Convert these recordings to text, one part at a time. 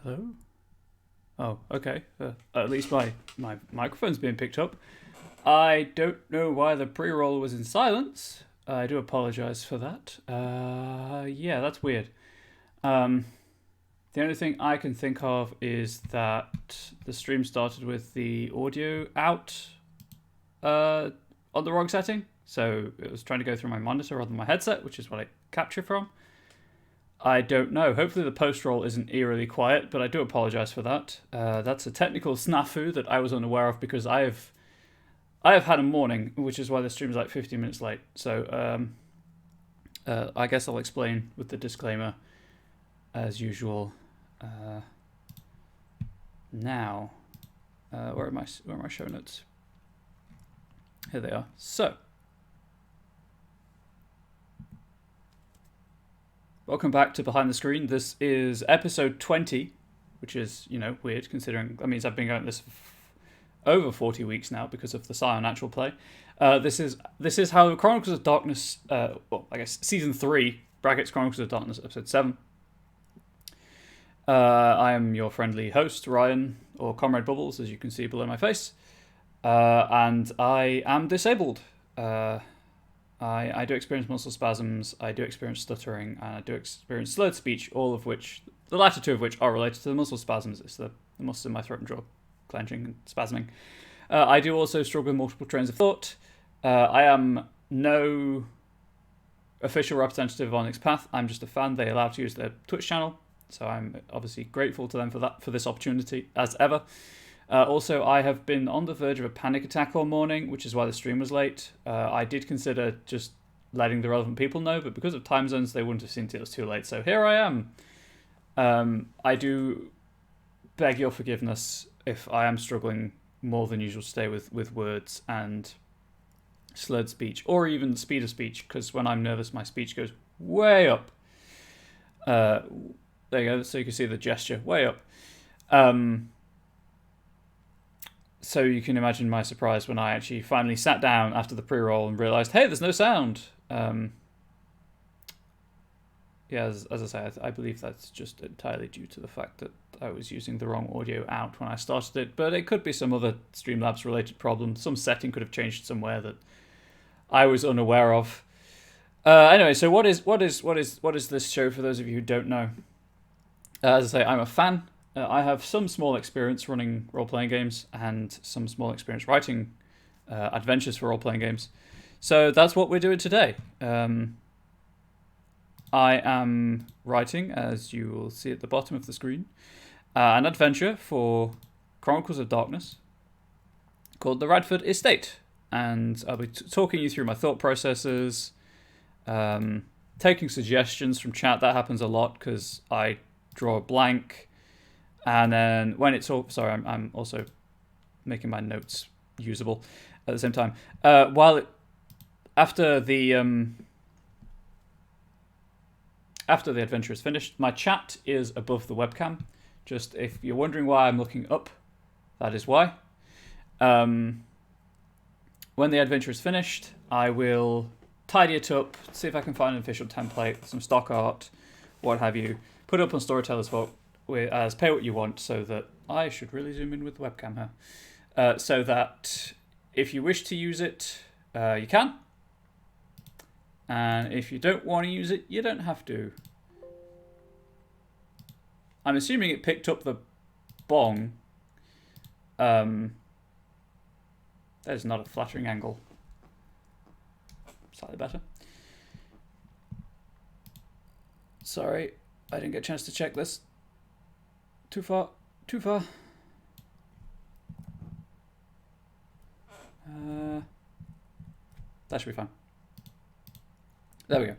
Hello? Oh, okay. At least my microphone's being picked up. I don't know why the pre-roll was in silence. I do apologize for that. Yeah, that's weird. The only thing I can think of is that the stream started with the audio out on the wrong setting. So it was trying to go through my monitor rather than my headset, which is what I capture from. I don't know. Hopefully the post-roll isn't eerily quiet, but I do apologize for that. That's a technical snafu that I was unaware of because I have had a morning, which is why the stream's like 15 minutes late. So I guess I'll explain with the disclaimer as usual. Now, where are my show notes? Here they are. So, welcome back to Behind the Screen. This is episode 20, which is, weird considering that means I've been going this over 40 weeks now because of the Scion actual play. This is how Chronicles of Darkness, season 3 brackets Chronicles of Darkness episode 7. I am your friendly host, Ryan, or Comrade Bubbles, as you can see below my face. And I am disabled. I do experience muscle spasms, I do experience stuttering, and I do experience slurred speech, all of which, the latter two of which are related to the muscle spasms. It's the muscles in my throat and jaw clenching and spasming. I do also struggle with multiple trains of thought. I am no official representative of Onyx Path. I'm just a fan. They allow to use their Twitch channel, so I'm obviously grateful to them for this opportunity, as ever. Also, I have been on the verge of a panic attack all morning, which is why the stream was late. I did consider just letting the relevant people know, but because of time zones, they wouldn't have seen it was too late. So here I am. I do beg your forgiveness if I am struggling more than usual today with words and slurred speech, or even the speed of speech, because when I'm nervous, my speech goes way up. There you go, so you can see the gesture, way up. So you can imagine my surprise when I actually finally sat down after the pre-roll and realised, hey, there's no sound. As I say, I believe that's just entirely due to the fact that I was using the wrong audio out when I started it, but it could be some other Streamlabs related problem. Some setting could have changed somewhere that I was unaware of. Anyway, so what is this show for those of you who don't know? As I say, I'm a fan. I have some small experience running role-playing games and some small experience writing adventures for role-playing games. So that's what we're doing today. I am writing, as you will see at the bottom of the screen, an adventure for Chronicles of Darkness called The Radford Estate. And I'll be talking you through my thought processes, taking suggestions from chat. That happens a lot because I draw a blank. And then when it's all... Sorry, I'm also making my notes usable at the same time. After the adventure is finished, my chat is above the webcam. Just if you're wondering why I'm looking up, that is why. When the adventure is finished, I will tidy it up, see if I can find an official template, some stock art, what have you, put it up on Storytellers Vault as pay what you want, so that I should really zoom in with the webcam here, so that if you wish to use it, you can, and if you don't want to use it, you don't have to. I'm assuming it picked up the bong. That is not a flattering angle. Slightly better. Sorry, I didn't get a chance to check this. Too far. That should be fine. There we go.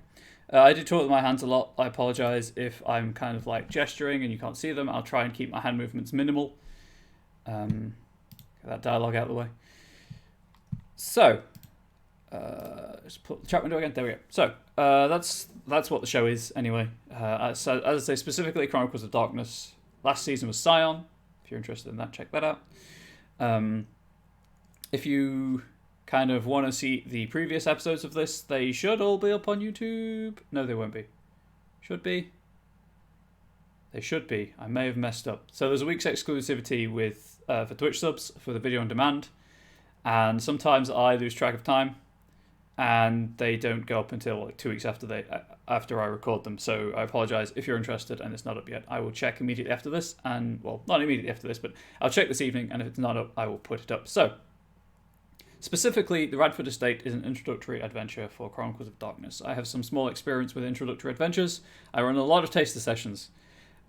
I do talk with my hands a lot. I apologise if I'm kind of like gesturing and you can't see them. I'll try and keep my hand movements minimal. Get that dialogue out of the way. So, just put the chat window again. There we go. So, that's what the show is anyway. As I say, specifically Chronicles of Darkness. Last season was Scion. If you're interested in that, check that out. If you kind of want to see the previous episodes of this, they should all be up on YouTube. No, they won't be. Should be. They should be. I may have messed up. So there's a week's exclusivity with for Twitch subs for the video on demand, and sometimes I lose track of time, and they don't go up until like 2 weeks after I record them. So I apologize if you're interested and it's not up yet. I will check immediately after this, and well, not immediately after this, but I'll check this evening, and if it's not up, I will put it up. So specifically, the Radford Estate is an introductory adventure for Chronicles of Darkness. I have some small experience with introductory adventures. I run a lot of taster sessions.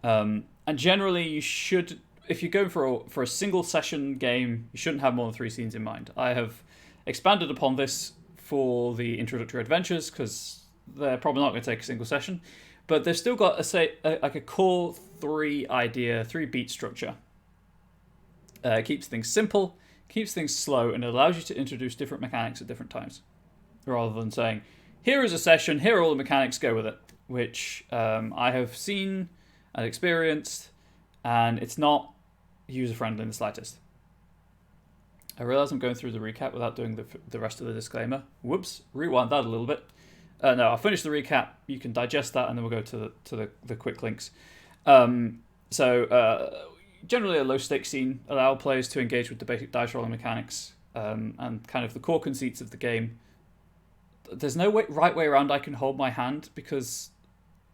And generally, you should, if you're going for a single session game, you shouldn't have more than 3 scenes in mind. I have expanded upon this for the introductory adventures because they're probably not going to take a single session, but they've still got a core 3 beat structure. It keeps things simple, keeps things slow, and it allows you to introduce different mechanics at different times, rather than saying, here is a session, here are all the mechanics, go with it, which I have seen and experienced, and it's not user-friendly in the slightest. I realise I'm going through the recap without doing the rest of the disclaimer. Whoops, rewind that a little bit. No, I'll finish the recap. You can digest that, and then we'll go to the quick links. Generally a low-stakes scene allow players to engage with the basic dice rolling mechanics and kind of the core conceits of the game. There's no right way around I can hold my hand, because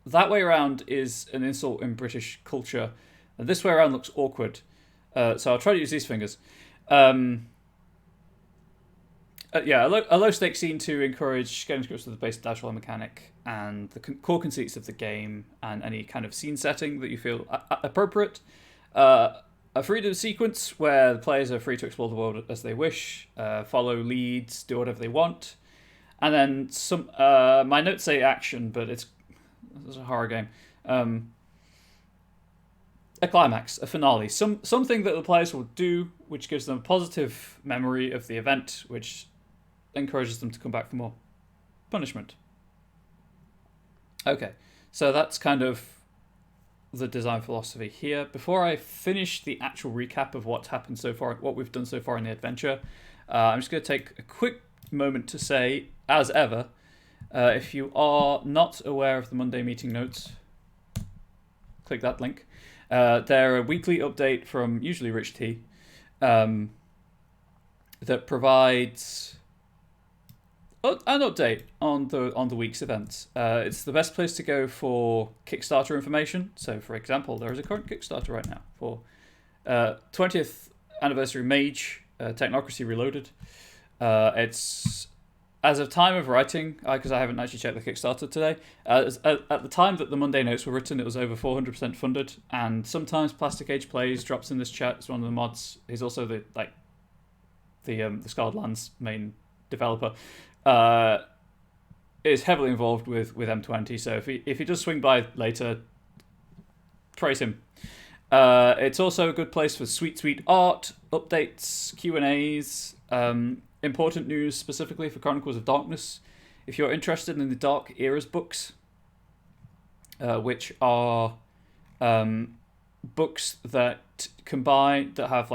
that way around is an insult in British culture, and this way around looks awkward. So I'll try to use these fingers. A low-stakes scene to encourage getting to grips with the basic dice rolling mechanic and the core conceits of the game and any kind of scene setting that you feel appropriate. A freedom sequence where the players are free to explore the world as they wish, follow leads, do whatever they want. And then some. My notes say action, but it's a horror game. A climax, a finale, something that the players will do, which gives them a positive memory of the event, which encourages them to come back for more punishment. Okay, so that's kind of the design philosophy here. Before I finish the actual recap of what's happened so far, what we've done so far in the adventure, I'm just going to take a quick moment to say, as ever, if you are not aware of the Monday meeting notes, click that link. They're a weekly update from usually Rich T that provides an update on the week's events. It's the best place to go for Kickstarter information. So, for example, there is a current Kickstarter right now for 20th Anniversary Mage, Technocracy Reloaded. It's, as of time of writing, because I haven't actually checked the Kickstarter today, at the time that the Monday notes were written, it was over 400% funded. And sometimes Plastic Age Plays drops in this chat. It's one of the mods. He's also the Scarlet Lands main developer. Is heavily involved with M20. So if he does swing by later, praise him. It's also a good place for sweet art, updates, Q&As, important news specifically for Chronicles of Darkness. If you're interested in the Dark Eras books, which are books that combine, that have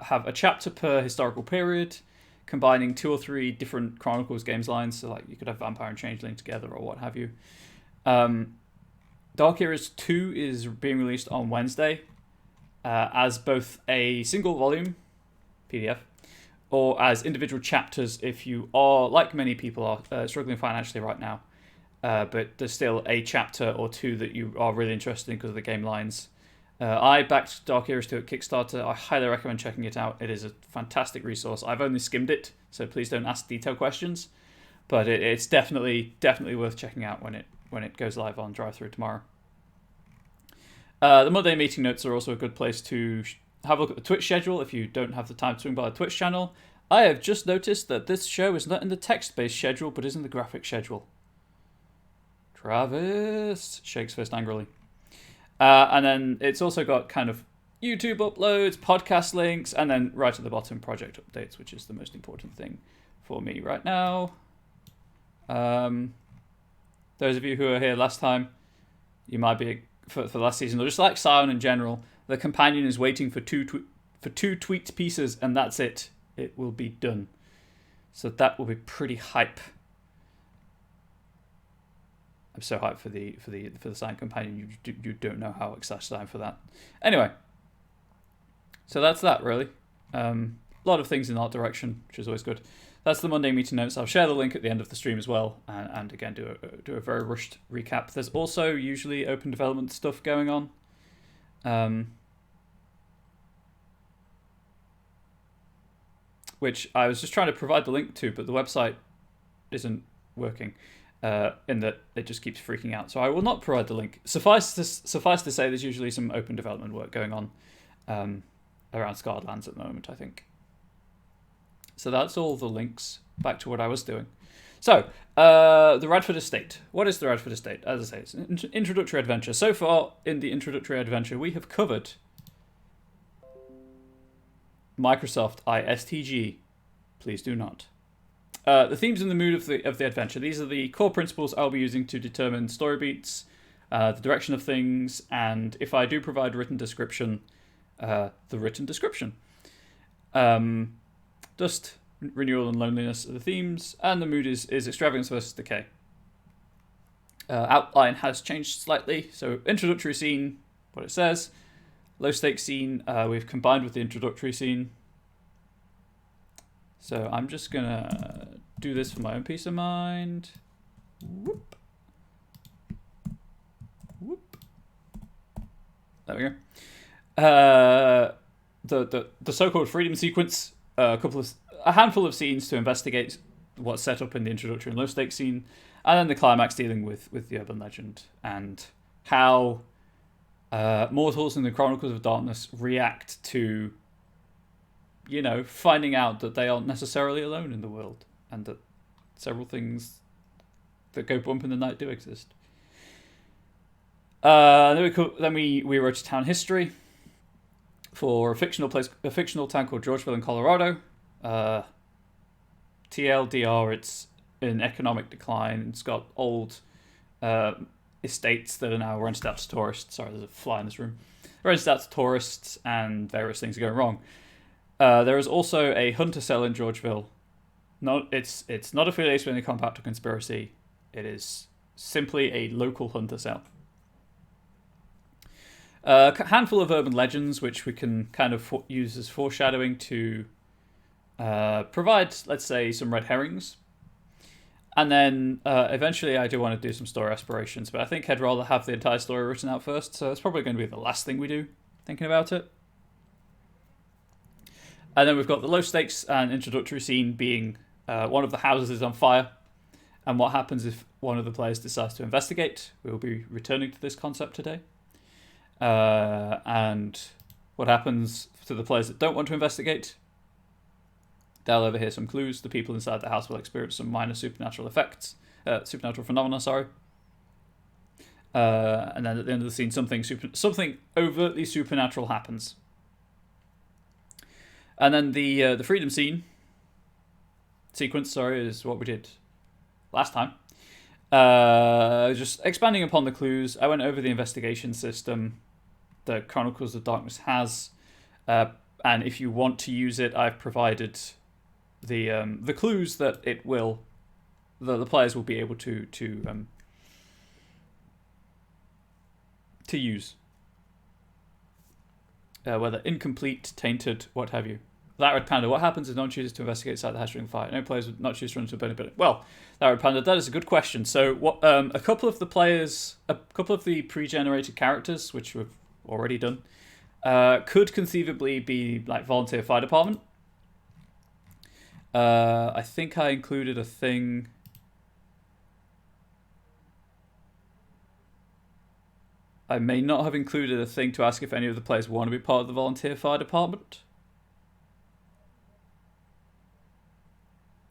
have a chapter per historical period, combining 2 or 3 different Chronicles games lines, so like you could have Vampire and Changeling together or what have you. Dark Eras 2 is being released on Wednesday as both a single volume PDF or as individual chapters if you are, like many people are, struggling financially right now, but there's still a chapter or 2 that you are really interested in because of the game lines. I backed Dark Eras 2 at Kickstarter. I highly recommend checking it out. It is a fantastic resource. I've only skimmed it, so please don't ask detailed questions, but it's definitely worth checking out when it goes live on drive-thru tomorrow. The Monday meeting notes are also a good place to have a look at the Twitch schedule if you don't have the time to swing by the Twitch channel. I have just noticed that this show is not in the text-based schedule, but is in the graphic schedule. Travis shakes fist angrily. And then it's also got kind of YouTube uploads, podcast links, and then right at the bottom, project updates, which is the most important thing for me right now. Those of you who were here last time, you might be for last season, or just like Sion in general, the companion is waiting for two tweet pieces, and that's it. It will be done. So that will be pretty hype. I'm so hyped for the Silent Companion. You don't know how excited I am for that. Anyway, so that's that really. A lot of things in that direction, which is always good. That's the Monday meeting notes. I'll share the link at the end of the stream as well, and again do a very rushed recap. There's also usually open development stuff going on. Which I was just trying to provide the link to, but the website isn't working, in that it just keeps freaking out. So I will not provide the link. Suffice to say, there's usually some open development work going on around Scarred Lands at the moment, I think. So that's all the links. Back to what I was doing. So, the Radford Estate. What is the Radford Estate? As I say, it's an introductory adventure. So far, in the introductory adventure, we have covered Microsoft ISTG. Please do not. The themes and the mood of the adventure. These are the core principles I'll be using to determine story beats, the direction of things, and if I do provide written description, the written description. Dust, renewal, and loneliness are the themes, and the mood is extravagance versus decay. Outline has changed slightly. So introductory scene, what it says. Low stakes scene, we've combined with the introductory scene. So I'm just gonna do this for my own peace of mind. Whoop. Whoop. There we go. The so-called freedom sequence, a handful of scenes to investigate what's set up in the introductory and low stakes scene, and then the climax dealing with the urban legend and how mortals in the Chronicles of Darkness react to, finding out that they aren't necessarily alone in the world, and that several things that go bump in the night do exist. Then we wrote a town history for a fictional town called Georgeville in Colorado. TLDR, it's in economic decline. It's got old estates that are now rented out to tourists. Sorry, there's a fly in this room. Rented out to tourists, and various things are going wrong. There is also a hunter cell in Georgeville. It's not affiliated with any compact or conspiracy. It is simply a local hunter cell. A handful of urban legends, which we can kind of use as foreshadowing to provide, let's say, some red herrings. And then eventually I do want to do some story aspirations, but I think I'd rather have the entire story written out first, so it's probably going to be the last thing we do, thinking about it. And then we've got the low stakes and introductory scene being one of the houses is on fire, and what happens if one of the players decides to investigate. We will be returning to this concept today. And what happens to the players that don't want to investigate? They'll overhear some clues. The people inside the house will experience some minor supernatural phenomena. And then at the end of the scene, something overtly supernatural happens. And then the freedom sequence, is what we did last time. Just expanding upon the clues. I went over the investigation system that Chronicles of Darkness has, and if you want to use it, I've provided the clues that the players will be able to use, whether incomplete, tainted, what have you. That Red Panda, what happens if no one chooses to investigate inside the hatchling fire? No players would not choose to run into a burning building. Well, that Red Panda, that is a good question. So, what a couple of the pre-generated characters, which we've already done, could conceivably be like volunteer fire department. I think I included a thing. I may not have included a thing to ask if any of the players want to be part of the volunteer fire department.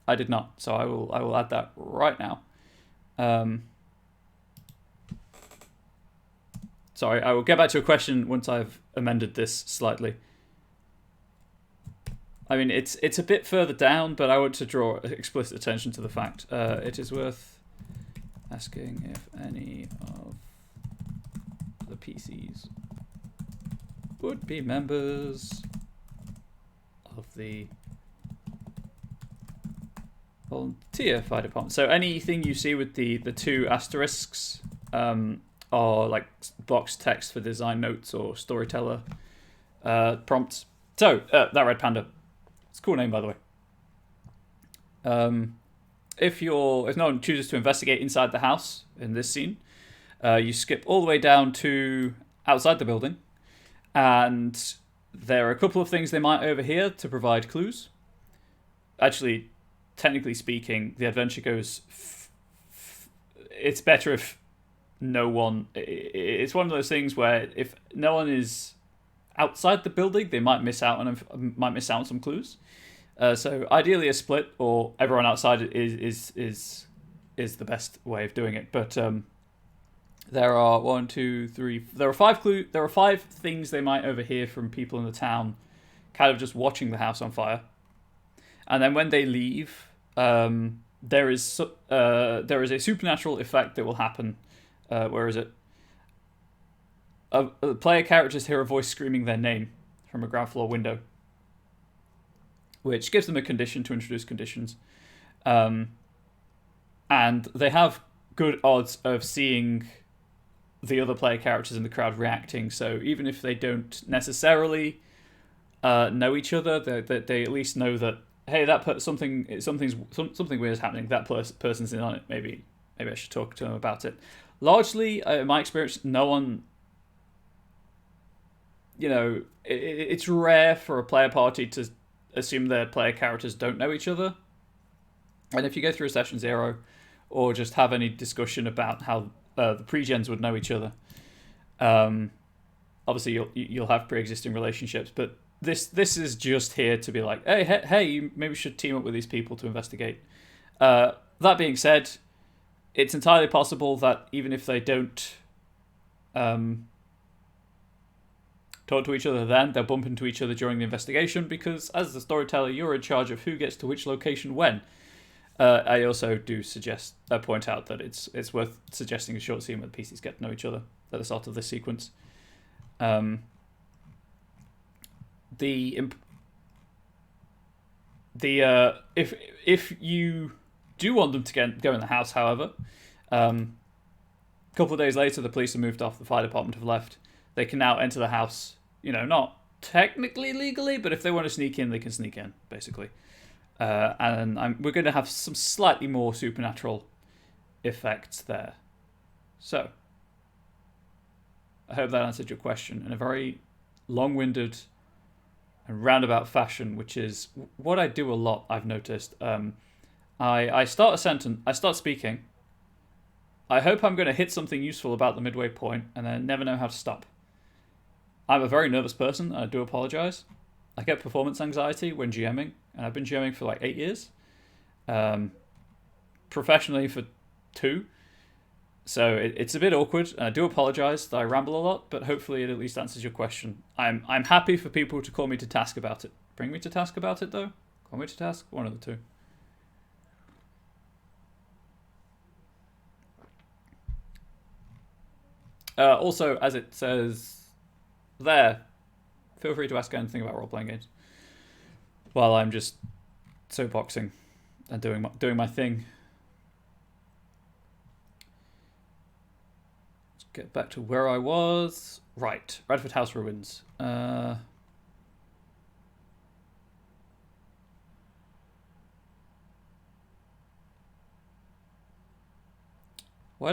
I did not, so I will add that right now. Sorry, I will get back to a question once I've amended this slightly. I mean, it's a bit further down, but I want to draw explicit attention to the fact it is worth asking if any of the PCs would be members of the Volunteer fire department. So anything you see with the two asterisks are like box text for design notes or storyteller prompts. So that red panda, it's a cool name by the way. If no one chooses to investigate inside the house in this scene, you skip all the way down to outside the building, and there are a couple of things they might overhear to provide clues. Actually, technically speaking, the adventure goes. It's better if no one. It's one of those things where if no one is outside the building, they might miss out on some clues. So ideally, a split or everyone outside is the best way of doing it. But there are 1, 2, 3. There are 5 clues. There are 5 things they might overhear from people in the town, kind of just watching the house on fire. And then when they leave, there is a supernatural effect that will happen. Where is it? Player characters hear a voice screaming their name from a ground floor window, which gives them a condition to introduce conditions. And they have good odds of seeing the other player characters in the crowd reacting. So even if they don't necessarily know each other, they at least know that, hey, something weird is happening. That person's in on it. Maybe I should talk to them about it. Largely, in my experience, no one. It's rare for a player party to assume their player characters don't know each other. And if you go through a session 0, or just have any discussion about how the pre-gens would know each other, obviously you'll have pre-existing relationships, but this is just here to be like, hey, you maybe should team up with these people to investigate. That being said, it's entirely possible that even if they don't talk to each other then, they'll bump into each other during the investigation, because as the storyteller, you're in charge of who gets to which location when. I also do point out that it's worth suggesting a short scene where the PCs get to know each other at the start of this sequence. If you do want them to go in the house, however, a couple of days later, the police have moved off, the fire department have left. They can now enter the house, not technically legally, but if they want to sneak in, they can sneak in, basically. And we're going to have some slightly more supernatural effects there. So, I hope that answered your question in a very long-winded and roundabout fashion, which is what I do a lot, I've noticed. I start a sentence, I start speaking, I hope I'm going to hit something useful about the midway point, and then I never know how to stop. I'm a very nervous person, and I do apologise. I get performance anxiety when GMing, and I've been GMing for like 8 years. Professionally for 2. So it's a bit awkward, and I do apologise that I ramble a lot, but hopefully it at least answers your question. I'm happy for people to call me to task about it. Bring me to task about it, though? Call me to task? One of the two. Also, as it says there, feel free to ask anything about role-playing games while I'm just soapboxing and doing my thing. Let's get back to where I was. Right, Radford House ruins. Why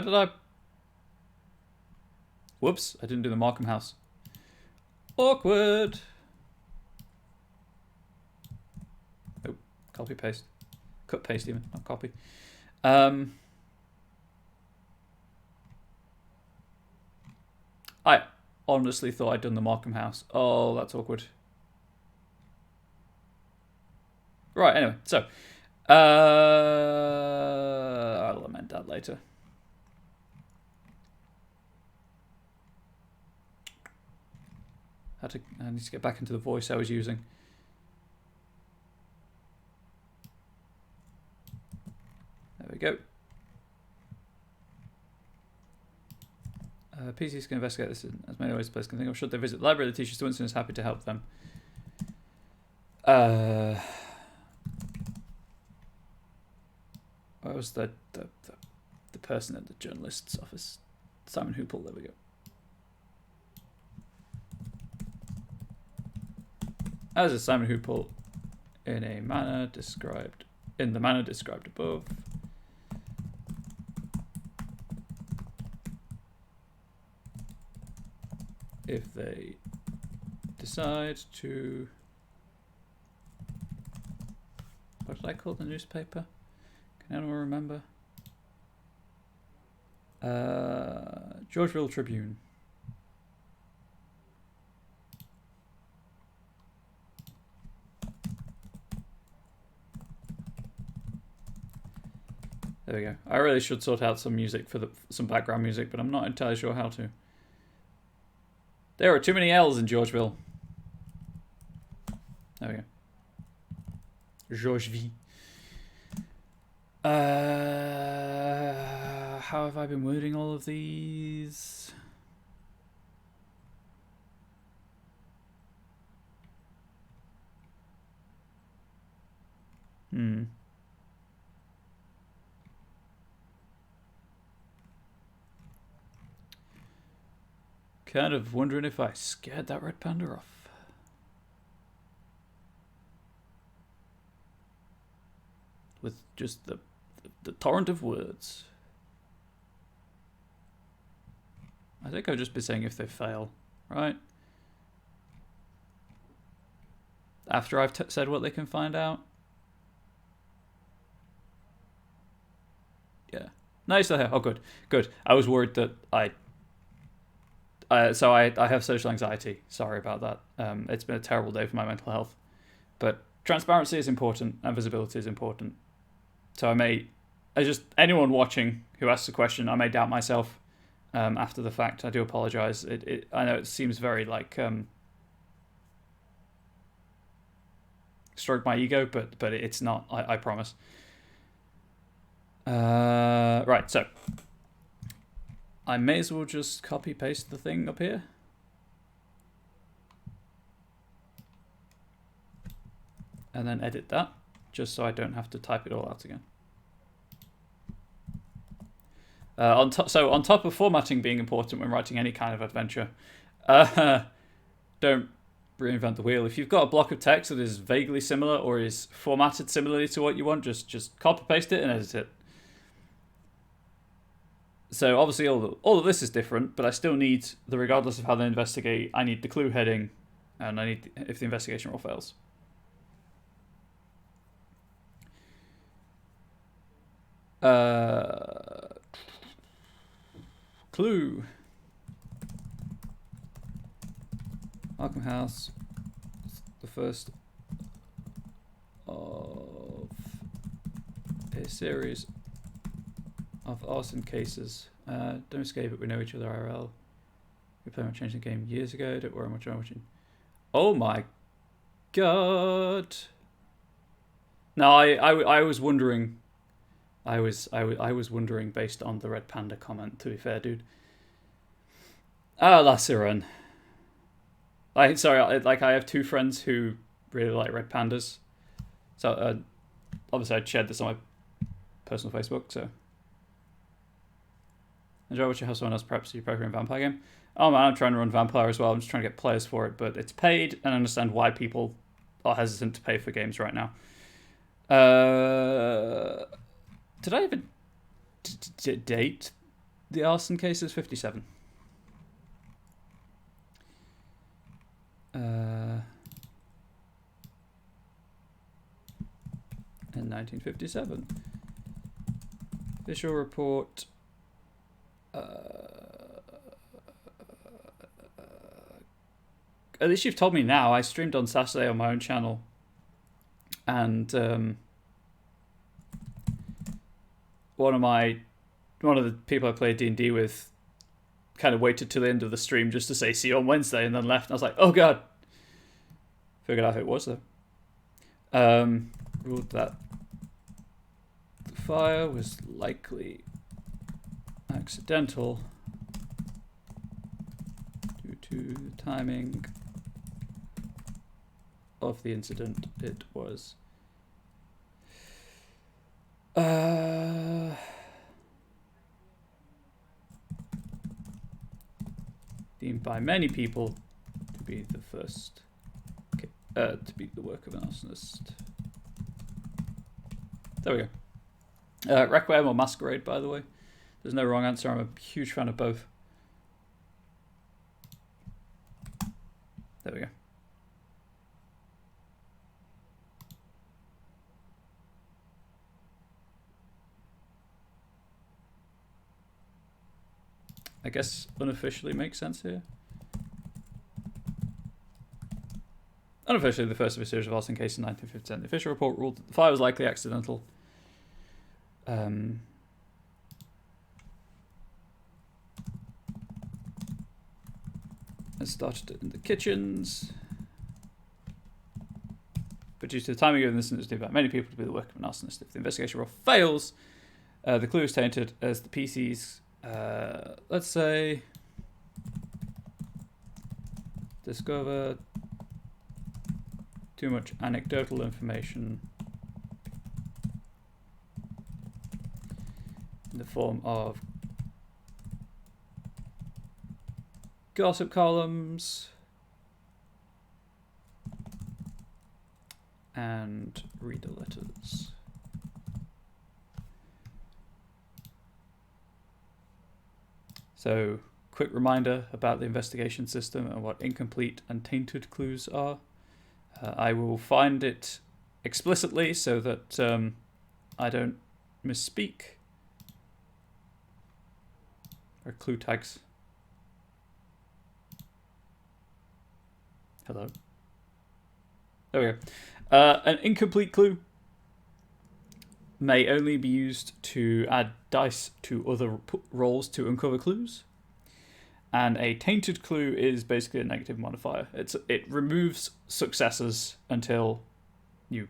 did I... Whoops, I didn't do the Markham House. Awkward. Oh, copy paste. Cut paste even, not copy. I honestly thought I'd done the Markham House. Oh, that's awkward. Right, anyway, so I'll amend that later. I need to get back into the voice I was using. There we go. PCs can investigate this in as many ways as players can think of. Should they visit the library, the teacher Swinson is happy to help them. Where was the person at the journalist's office? Simon Hoople, there we go. As is Simon Hoople in the manner described above. If they decide to, what did I call the newspaper? Can anyone remember? Georgeville Tribune. There we go. I really should sort out some music for some background music, but I'm not entirely sure how to. There are too many L's in Georgeville. There we go. Georgeville. How have I been wording all of these? Kind of wondering if I scared that red panda off. With just the torrent of words. I think I'll just be saying if they fail, right? After I've said what they can find out. Yeah. Nice to hear. Oh, good. Good. I was worried that I have social anxiety. Sorry about that. It's been a terrible day for my mental health. But transparency is important and visibility is important. So anyone watching who asks a question, I may doubt myself after the fact. I do apologize. I know it seems very like stroke my ego, but it's not. I promise. Right, so I may as well just copy paste the thing up here. And then edit that, just so I don't have to type it all out again. On top of formatting being important when writing any kind of adventure, don't reinvent the wheel. If you've got a block of text that is vaguely similar or is formatted similarly to what you want, just copy paste it and edit it. So obviously all of this is different, but I still need the regardless of how they investigate. I need the clue heading, and I need if the investigation roll fails. Clue. Arkham House. The first of a series of arson cases. Don't escape it. We know each other IRL. We played and changed the game years ago. Don't worry much. I'm watching. Oh my god! No, I was wondering. I was wondering based on the Red Panda comment. To be fair, dude. Ah, Lassiran. I have two friends who really like red pandas. So obviously I shared this on my personal Facebook. So enjoy watching how someone else preps you preparing a vampire game. Oh man, I'm trying to run vampire as well. I'm just trying to get players for it, but it's paid, and I understand why people are hesitant to pay for games right now. Did I even date the arson cases? 57. In 1957. Visual report. At least you've told me now. I streamed on Saturday on my own channel, and one of the people I played D&D with kind of waited till the end of the stream just to say see you on Wednesday, and then left. And I was like, oh god. Figured out who it was though. Ruled that the fire was likely accidental due to the timing of the incident. It was deemed by many people to be the first, to be the work of an arsonist. There we go. Requiem or Masquerade, by the way. There's no wrong answer. I'm a huge fan of both. There we go. I guess unofficially makes sense here. Unofficially, the first of a series of arson cases in 1957. The official report ruled that the fire was likely accidental. It started in the kitchens. But due to the timing of the incident, it's deemed by many people to be the work of an arsonist. If the investigation role fails, the clue is tainted as the PCs, let's say, discover too much anecdotal information in the form of gossip columns and reader letters. So, quick reminder about the investigation system and what incomplete and tainted clues are. I will find it explicitly so that I don't misspeak. Or clue tags. Hello. There we go. An incomplete clue may only be used to add dice to other rolls to uncover clues. And a tainted clue is basically a negative modifier. It removes successes until you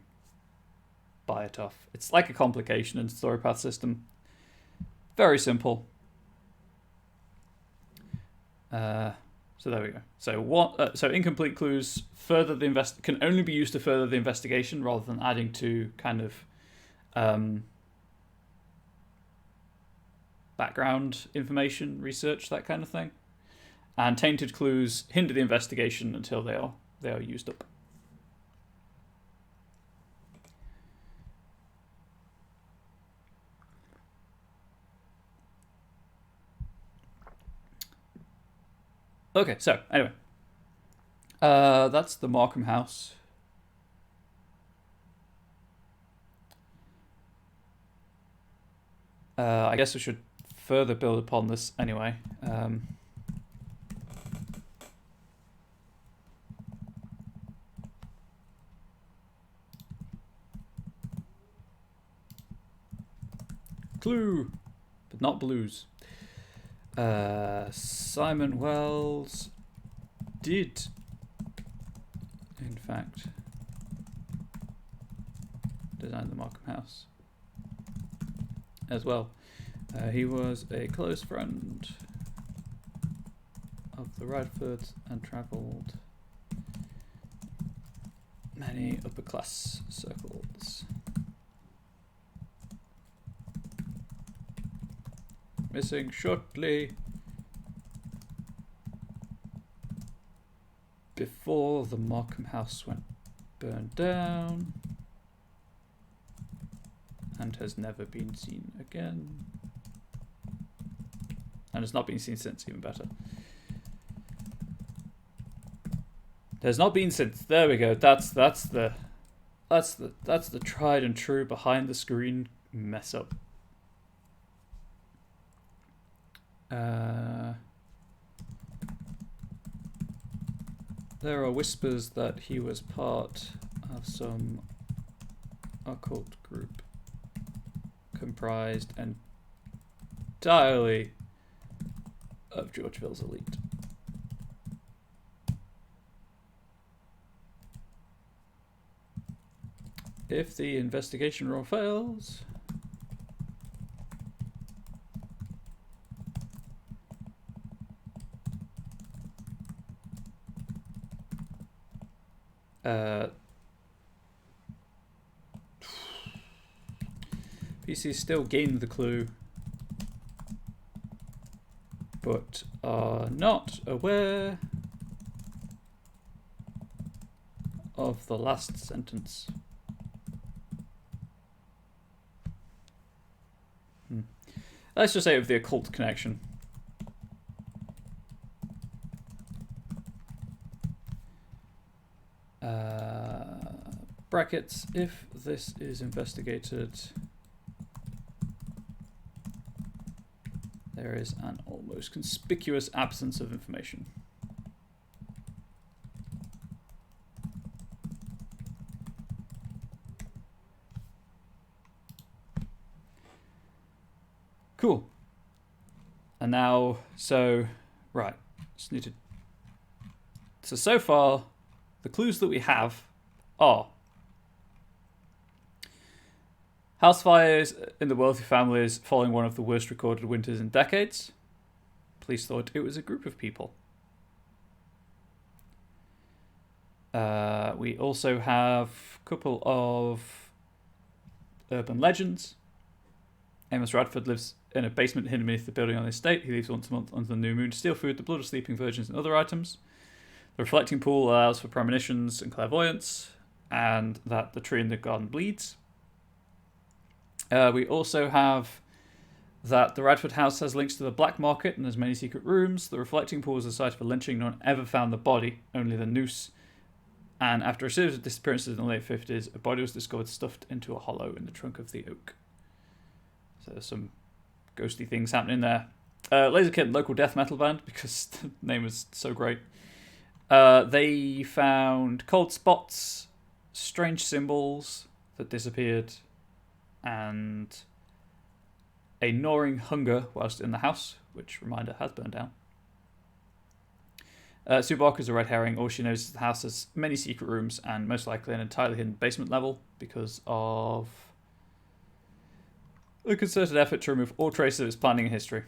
buy it off. It's like a complication in the story path system. Very simple. So there we go. So incomplete clues further the can only be used to further the investigation rather than adding to kind of background information, research, that kind of thing. And tainted clues hinder the investigation until they are used up. Okay, so anyway, that's the Markham house. I guess I should further build upon this anyway. Clue, but not blues. Simon Wells did, in fact, design the Markham house as well. He was a close friend of the Radfords and travelled many upper class circles. Missing shortly before the Markham house went burned down and has never been seen again. And has not been seen since, even better. Has not been since. There we go. That's the tried and true behind the screen mess up. There are whispers that he was part of some occult group comprised entirely of Georgeville's elite. If the investigation roll fails, PC still gained the clue, but are not aware of the last sentence. Let's just say of the occult connection. Brackets, if this is investigated, there is an almost conspicuous absence of information. Cool. And now, right, just need to... So far, the clues that we have are house fires in the wealthy families following one of the worst recorded winters in decades. Police thought it was a group of people. We also have a couple of urban legends. Amos Radford lives in a basement hidden beneath the building on the estate. He leaves once a month under the new moon to steal food, the blood of sleeping virgins, and other items. The reflecting pool allows for premonitions and clairvoyance, and that the tree in the garden bleeds. We also have that the Radford house has links to the black market and has many secret rooms. The reflecting pool was the site of a lynching. No one ever found the body, only the noose. And after a series of disappearances in the late 50s, a body was discovered stuffed into a hollow in the trunk of the oak. So there's some ghostly things happening there. Laser Kid, local death metal band, because the name was so great. They found cold spots, strange symbols that disappeared, and a gnawing hunger whilst in the house, which, reminder, has burned down. Sue Barker's a red herring. All she knows is the house has many secret rooms and most likely an entirely hidden basement level because of a concerted effort to remove all traces of its planning and history.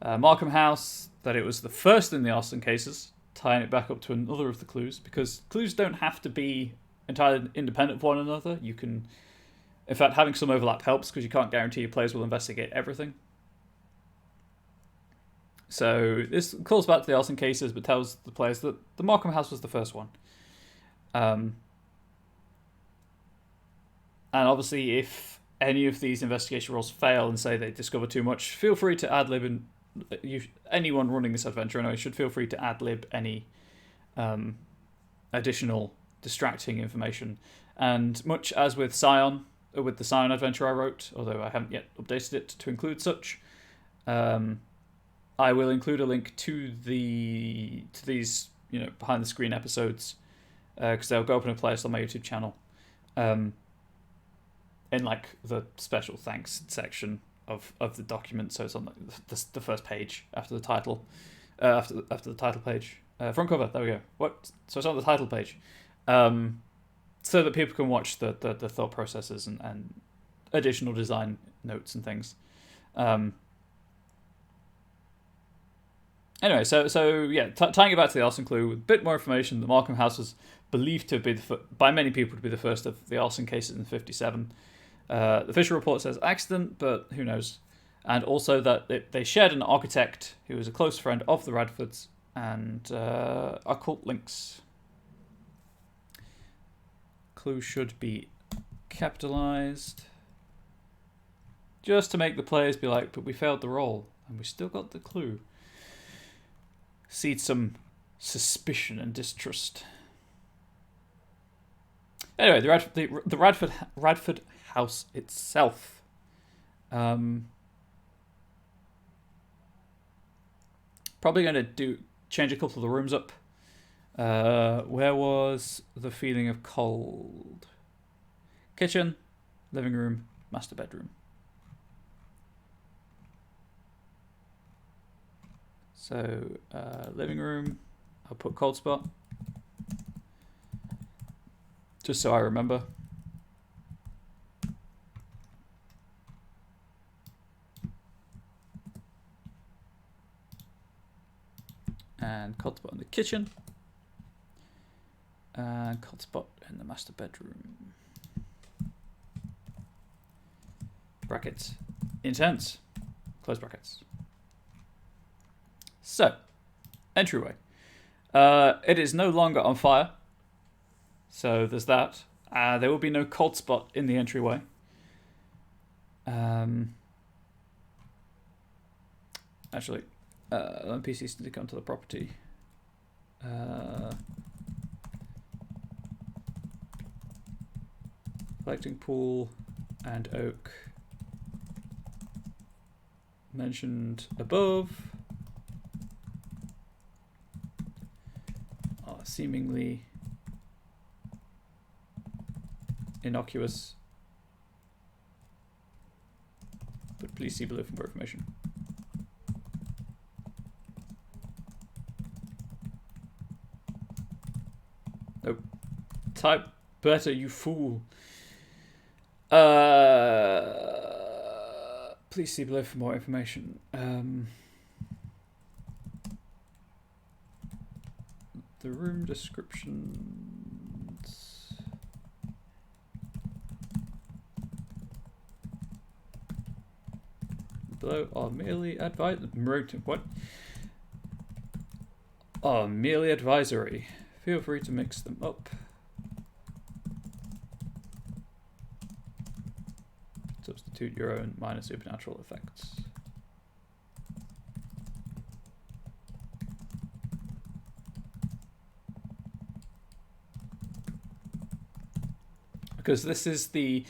Markham House, that it was the first in the arson cases, tying it back up to another of the clues, because clues don't have to be entirely independent of one another. You can, in fact, having some overlap helps because you can't guarantee your players will investigate everything. So this calls back to the arson cases, but tells the players that the Markham House was the first one. And obviously, if any of these investigation rolls fail and say they discover too much, feel free to ad-lib, and anyone running this adventure anyway should feel free to ad-lib any additional distracting information. And much as with Scion, with the Scion adventure I wrote, although I haven't yet updated it to include such, I will include a link to these behind the screen episodes because they'll go up in a playlist on my YouTube channel. In like the special thanks section of the document, so it's on the first page after the title, after the title page, front cover. There we go. So it's on the title page, so that people can watch the thought processes and additional design notes and things. Anyway, so yeah, tying it back to the arson clue with a bit more information. The Markham House was believed to be by many people to be the first of the arson cases in '57. The official report says accident, but who knows? And also that they shared an architect who was a close friend of the Radfords and occult links. Clue should be capitalized just to make the players be like, but we failed the roll and we still got the clue. Seed some suspicion and distrust. Anyway, the Radford house itself. Probably going to change a couple of the rooms up. Where was the feeling of cold? Kitchen, living room, master bedroom. So, living room, I'll put cold spot. Just so I remember. And cold spot in the kitchen. And cold spot in the master bedroom. Brackets. Intense. Close brackets. So, entryway. It is no longer on fire. So there's that. There will be no cold spot in the entryway. Actually, NPCs need to come to the property. Collecting pool and oak mentioned above are seemingly innocuous, but please see below for more information. Nope. Type better, you fool. Please see below for more information. The room descriptions. Below are merely what? Are merely advisory. Feel free to mix them up. Substitute your own minor supernatural effects. Because this is the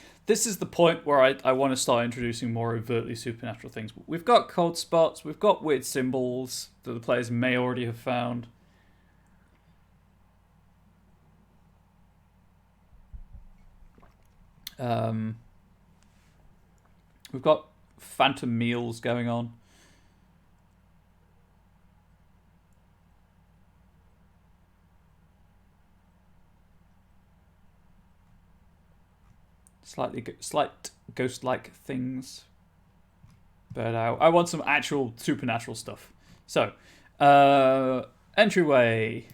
point where I want to start introducing more overtly supernatural things. We've got cold spots, we've got weird symbols that the players may already have found. We've got phantom meals going on. Slight ghost-like things. But I want some actual supernatural stuff. So, entryway.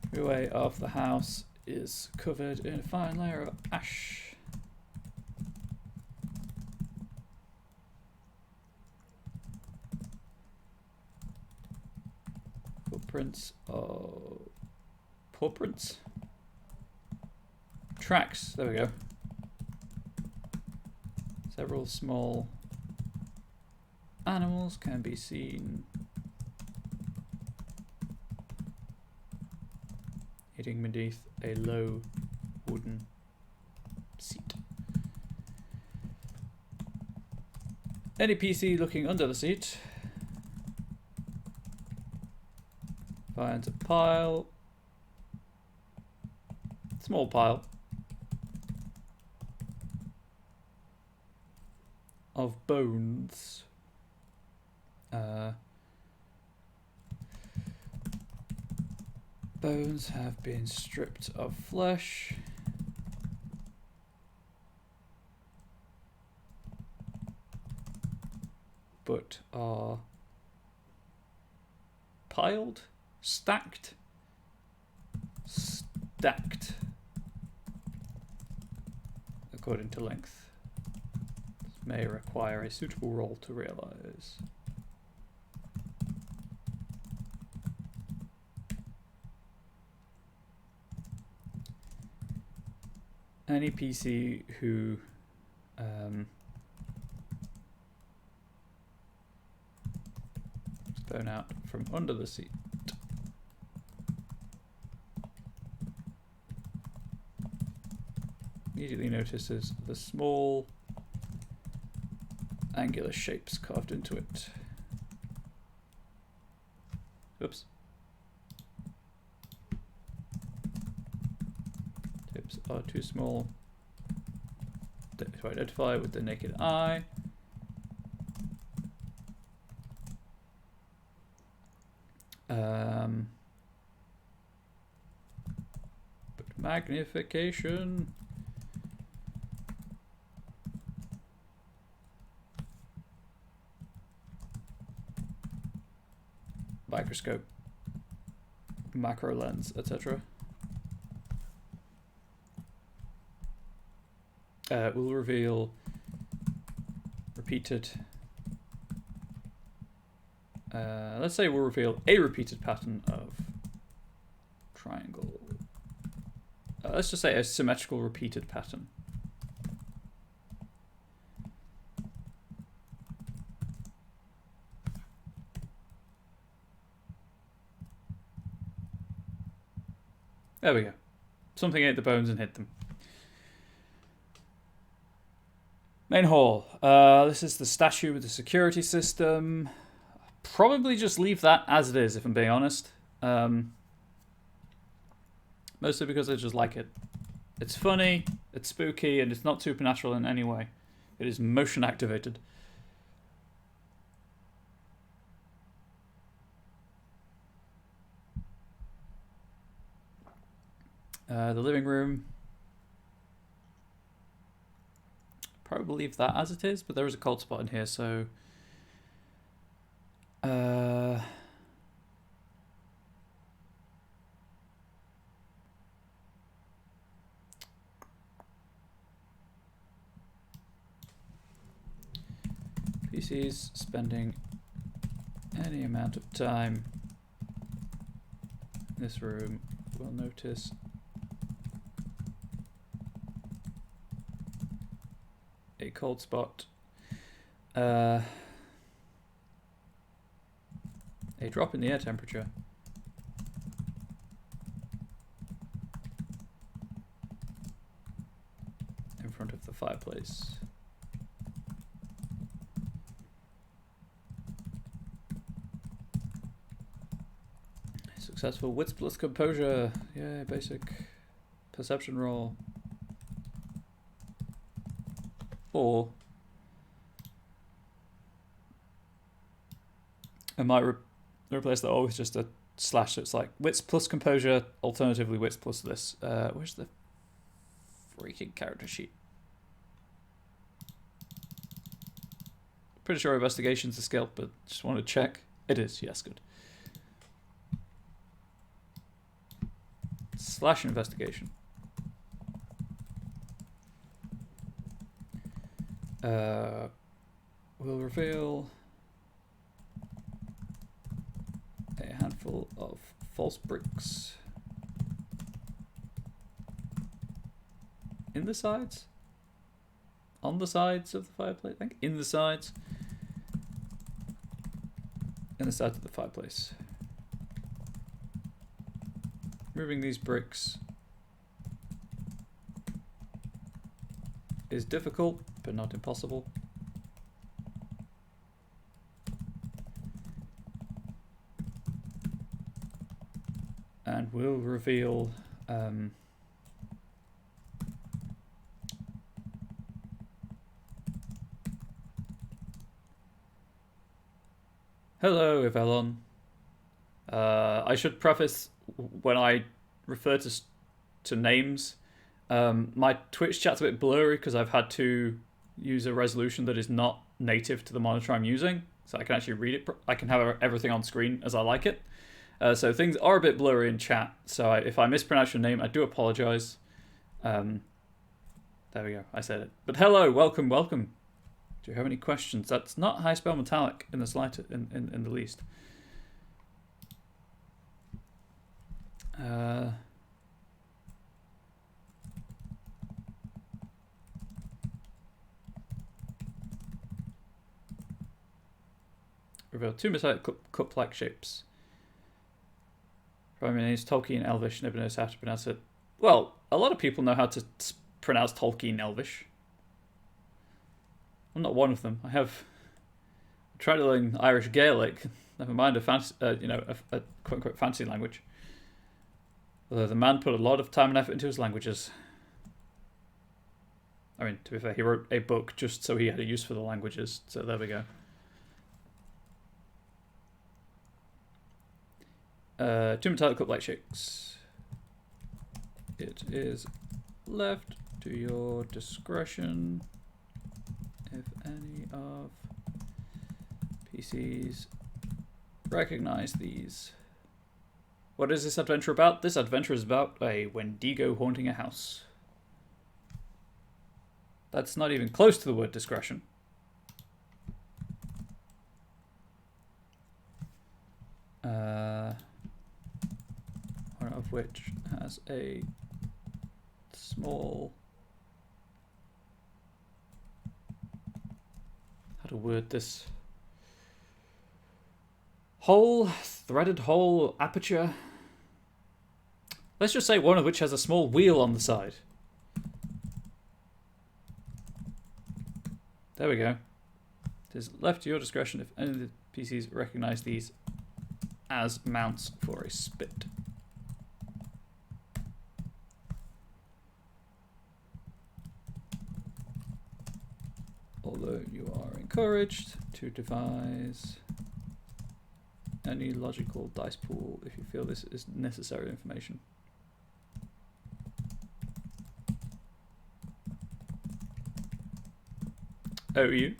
Entryway of the house is covered in a fine layer of ash. Footprints of... paw prints? Tracks, there we go. Several small animals can be seen hitting beneath a low wooden seat. Any PC looking under the seat finds a pile, small pile, of bones. Bones have been stripped of flesh. But are piled? Stacked? Stacked. According to length. This may require a suitable roll to realize. Any PC who thrown out from under the seat immediately notices the small angular shapes carved into it. Oops. Shapes are too small to identify with the naked eye. But magnification. Microscope, macro lens, etc. Will reveal repeated Let's say we'll reveal a repeated pattern of triangle. Let's just say a symmetrical repeated pattern. There we go. Something ate the bones and hit them. Main hall. This is the statue with the security system. Probably just leave that as it is, if I'm being honest. Mostly because I just like it. It's funny, it's spooky, and it's not supernatural in any way. It is motion activated. The living room. Probably leave that as it is, but there is a cold spot in here, so... PCs spending any amount of time in this room will notice a cold spot, a drop in the air temperature, in front of the fireplace. Successful wits plus composure. Yeah, basic perception roll. Or I might replace that all with just a slash. So it's like wits plus composure, alternatively wits plus this. Where's the freaking character sheet? Pretty sure investigation's a skill, but just want to check. It is, yes, good. Slash investigation. Will reveal a handful of false bricks in the sides, on the sides of the fireplace. I think in the sides, in the sides of the fireplace. Moving these bricks is difficult, but not impossible. And we'll reveal hello, Evelon. I should preface when I refer to names, my Twitch chat's a bit blurry because I've had to use a resolution that is not native to the monitor I'm using, so I can actually read it. I can have everything on screen as I like it. So things are a bit blurry in chat. So if I mispronounce your name, I do apologize. There we go. I said it. But hello, welcome, welcome. Do you have any questions? That's not high spell metallic in the slightest, in the least. Reveal two metallic cup-like shapes. Probably means Tolkien Elvish. Nobody knows how to pronounce it. Well, a lot of people know how to pronounce Tolkien Elvish. I'm not one of them. I tried to learn Irish Gaelic. Never mind a fancy, a quote-unquote fancy language. Although the man put a lot of time and effort into his languages. I mean, to be fair, he wrote a book just so he had a use for the languages. So there we go. Two metallic cup-like shapes. It is left to your discretion if any of PCs recognize these. What is this adventure about? This adventure is about a Wendigo haunting a house. That's not even close to the word discretion. of which has a small... How to word this? Hole, threaded hole, aperture. Let's just say one of which has a small wheel on the side. There we go. It is left to your discretion if any of the PCs recognize these as mounts for a spit. Although you are encouraged to devise any logical dice pool if you feel this is necessary information. Oh, you?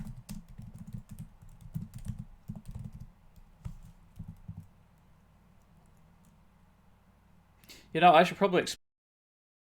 You know, I should probably